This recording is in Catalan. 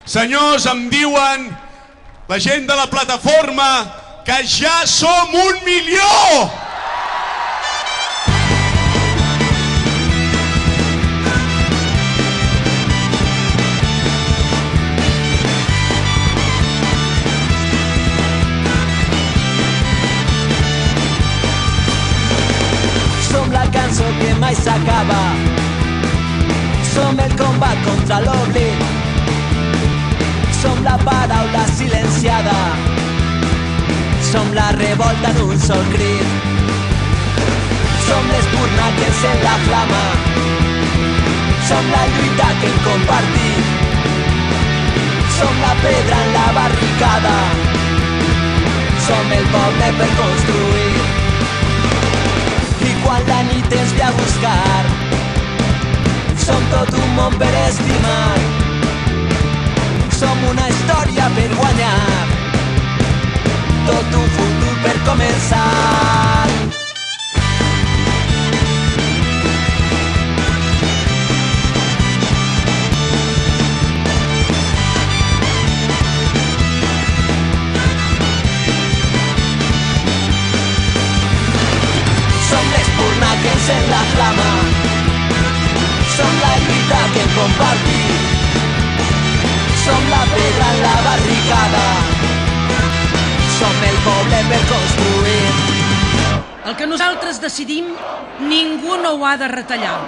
Senyors, em diuen la gent de la plataforma que ja som 1 milió! Som la cançó que mai s'acaba, som el combat contra l'oblit, som la paraula silenciada, som la revolta d'un sol crit, som l'espurna que encén la flama, som la lluita que hem compartit, som la pedra en la barricada, som el poble per construir. I quan la nit ens ve a buscar, som tot un món per estimar, som una història per guanyar, tot un futur per començar. Som l'espurna que encén la flama, som la lluita que hem compartit, som la pedra en la barricada, som el poble per construir. El que nosaltres decidim, ningú no ho ha de retallar.